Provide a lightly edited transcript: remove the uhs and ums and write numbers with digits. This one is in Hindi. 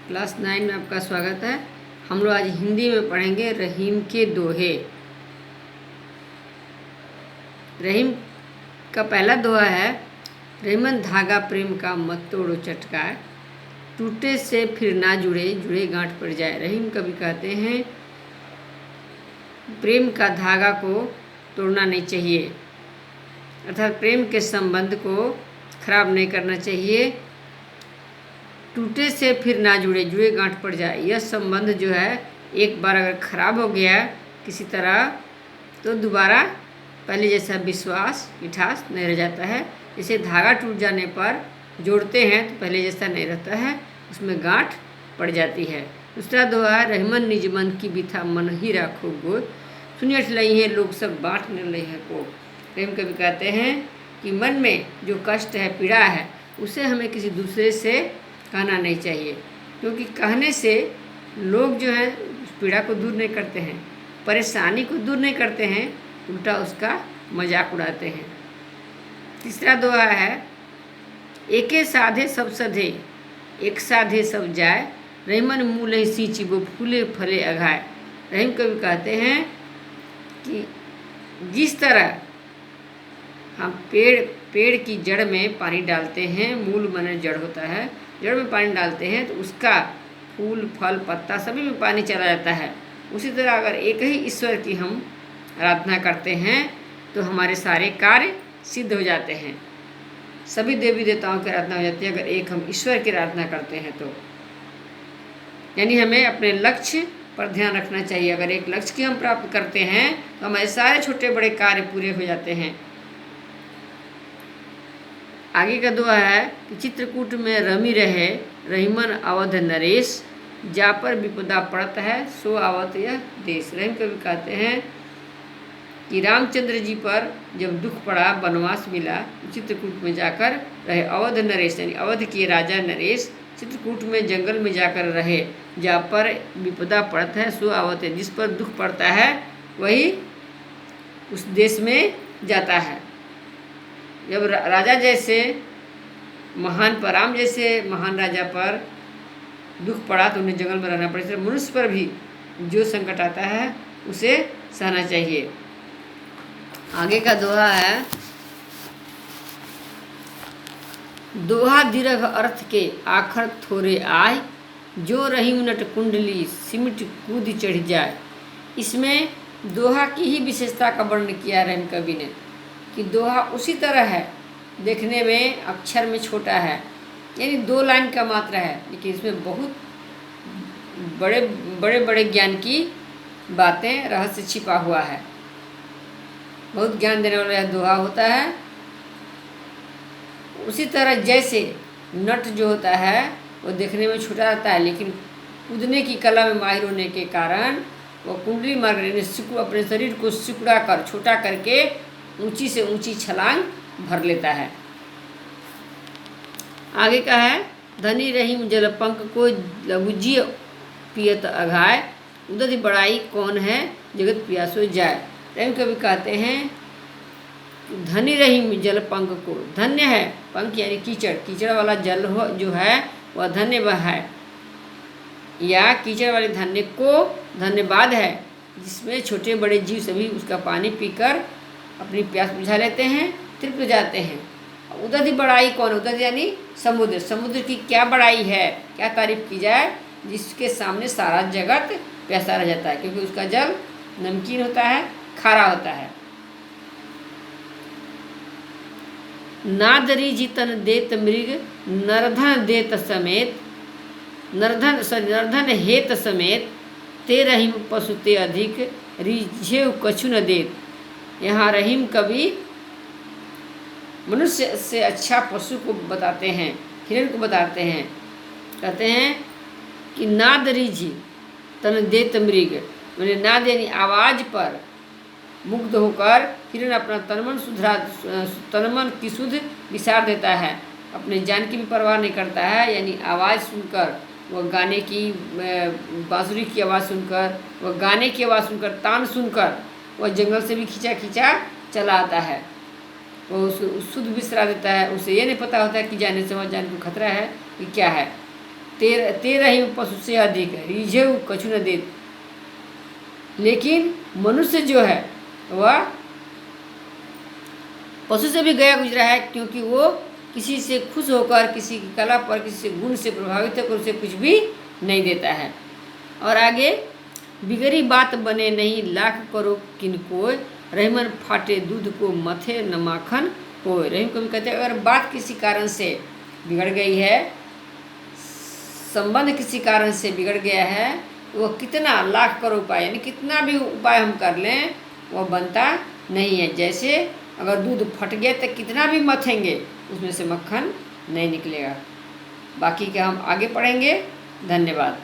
क्लास 9 में आपका स्वागत है। हम लोग आज हिंदी में पढ़ेंगे रहीम के दोहे। रहीम का पहला दोहा है, रहीमन धागा प्रेम का मत तोड़ो चटकाए, टूटे से फिर ना जुड़े जुड़े गांठ पड़ जाए। रहीम कवि कहते हैं प्रेम का धागा को तोड़ना नहीं चाहिए, अर्थात प्रेम के संबंध को खराब नहीं करना चाहिए। टूटे से फिर ना जुड़े जुड़े गांठ पड़ जाए, यह संबंध जो है एक बार अगर खराब हो गया किसी तरह तो दोबारा पहले जैसा विश्वास मिठास नहीं रह जाता है। इसे धागा टूट जाने पर जोड़ते हैं तो पहले जैसा नहीं रहता है, उसमें गांठ पड़ जाती है। दूसरा दोहा है, रहीमन निज मन की बिथा मन ही राखो गोद, सुनिए लई है लोग सब बांट न लई है को। रहीम कवि कहते हैं कि मन में जो कष्ट है, पीड़ा है, उसे हमें किसी दूसरे से कहना नहीं चाहिए, क्योंकि कहने से लोग जो है पीड़ा को दूर नहीं करते हैं, परेशानी को दूर नहीं करते हैं, उल्टा उसका मजाक उड़ाते हैं। तीसरा दोहा है, एके साधे सब सधे एक साधे सब जाए, रहीमन मूल सींची वो फूले फले अघाए। रहीम कवि कहते हैं कि जिस तरह हम पेड़ की जड़ में पानी डालते हैं, मूल माने जड़ होता है, जड़ में पानी डालते हैं तो उसका फूल फल पत्ता सभी में पानी चला जाता है। उसी तरह अगर एक ही ईश्वर की हम आराधना करते हैं तो हमारे सारे कार्य सिद्ध हो जाते हैं, सभी देवी देवताओं की आराधना हो जाती है अगर एक हम ईश्वर की आराधना करते हैं तो। यानी हमें अपने लक्ष्य पर ध्यान रखना चाहिए। अगर एक लक्ष्य की हम प्राप्त करते हैं तो हमारे सारे छोटे बड़े कार्य पूरे हो जाते हैं। आगे का दुआ है कि चित्रकूट में रमी रहे रहीमन अवध नरेश, जा पर विपदा पड़त है सो आवत यह देश। रहीम कवि कहते हैं कि रामचंद्र जी पर जब दुख पड़ा, वनवास मिला, चित्रकूट में जाकर रहे। अवध नरेश यानी अवध के राजा नरेश चित्रकूट में जंगल में जाकर रहे। जा पर विपदा पड़त है सो आवत है, जिस पर दुख पड़ता है वही उस देश में जाता है। जब राजा जैसे महान पर, राम जैसे महान राजा पर दुख पड़ा तो उन्हें जंगल में रहना पड़ा। इसलिए मनुष्य पर भी जो संकट आता है उसे सहना चाहिए। आगे का दोहा है, दोहा दीर्घ अर्थ के आखर थोड़े आय, जो रहीम नट कुंडली सिमट कूद चढ़ जाए। इसमें दोहा की ही विशेषता का वर्णन किया रहीम कवि ने कि दोहा उसी तरह है, देखने में अक्षर में छोटा है, यानी 2 लाइन का मात्रा है, लेकिन इसमें बहुत बड़े बड़े ज्ञान की बातें, रहस्य छिपा हुआ है। बहुत ज्ञान देने वाला यह दोहा होता है। उसी तरह जैसे नट जो होता है वो देखने में छोटा रहता है, लेकिन कूदने की कला में माहिर होने के कारण वो कुंडली मार्ग अपने शरीर को सिकुड़ा कर छोटा करके ऊंची से ऊंची छलांग भर लेता है। आगे का है, धनी रहीम जलपंक को लघुजी पियत अघाय, उदधि बड़ाई कौन है जगत पियासो जाए। रहीम कवि कहते हैं धनी रहीम जलपंक को, धन्य है पंख यानी कीचड़, कीचड़ वाला जल हो जो है वह धन्य वह है, या कीचड़ वाले धन्य को धन्यवाद है, जिसमें छोटे बड़े जीव सभी उसका पानी पीकर अपनी प्यास बुझा लेते हैं, तृप्त हो जाते हैं। उदधि बड़ाई कौन, उदधि यानी समुद्र, समुद्र की क्या बड़ाई है, क्या तारीफ की जाए, जिसके सामने सारा जगत प्यासा रह जाता है, क्योंकि उसका जल नमकीन होता है, खारा होता है। नादरी जितन देत मृग नरधन देत समेत, नरधन हेत समेत, ते रहीम पशु ते अधिक रिझेव कछु न देत। यहाँ रहीम कवि मनुष्य से अच्छा पशु को बताते हैं, हिरण को बताते हैं। कहते हैं कि नाद रिझी तन देत मृग, मैंने नाद यानी आवाज़ पर मुग्ध होकर हिरण अपना तनमन की सुध विसार देता है, अपने जान की भी परवाह नहीं करता है। यानी आवाज़ सुनकर, वह गाने की बांसुरी की आवाज़ सुनकर, वह गाने की आवाज़ सुनकर, तान सुनकर वह जंगल से भी खींचा खींचा चला आता है, वो उसको शुद्ध विसरा देता है। उसे ये नहीं पता होता है कि जाने से वह जान को खतरा है कि क्या है। तेरही पशु से अधिक रिझेऊ कछु न देत। लेकिन मनुष्य जो है वह पशु से भी गया गुजरा है, क्योंकि वो किसी से खुश होकर, किसी की कला पर, किसी से गुण से प्रभावित होकर उसे कुछ भी नहीं देता है। और आगे, बिगड़ी बात बने नहीं लाख करो किनको, रहीमन फाटे दूध को मथे न माखन कोय। रहीम कवि कहते हैं अगर बात किसी कारण से बिगड़ गई है, संबंध किसी कारण से बिगड़ गया है, वो कितना लाख करो उपाय, यानी कितना भी उपाय हम कर लें वह बनता नहीं है। जैसे अगर दूध फट गया तो कितना भी मथेंगे उसमें से मक्खन नहीं निकलेगा। बाकी के हम आगे पढ़ेंगे। धन्यवाद।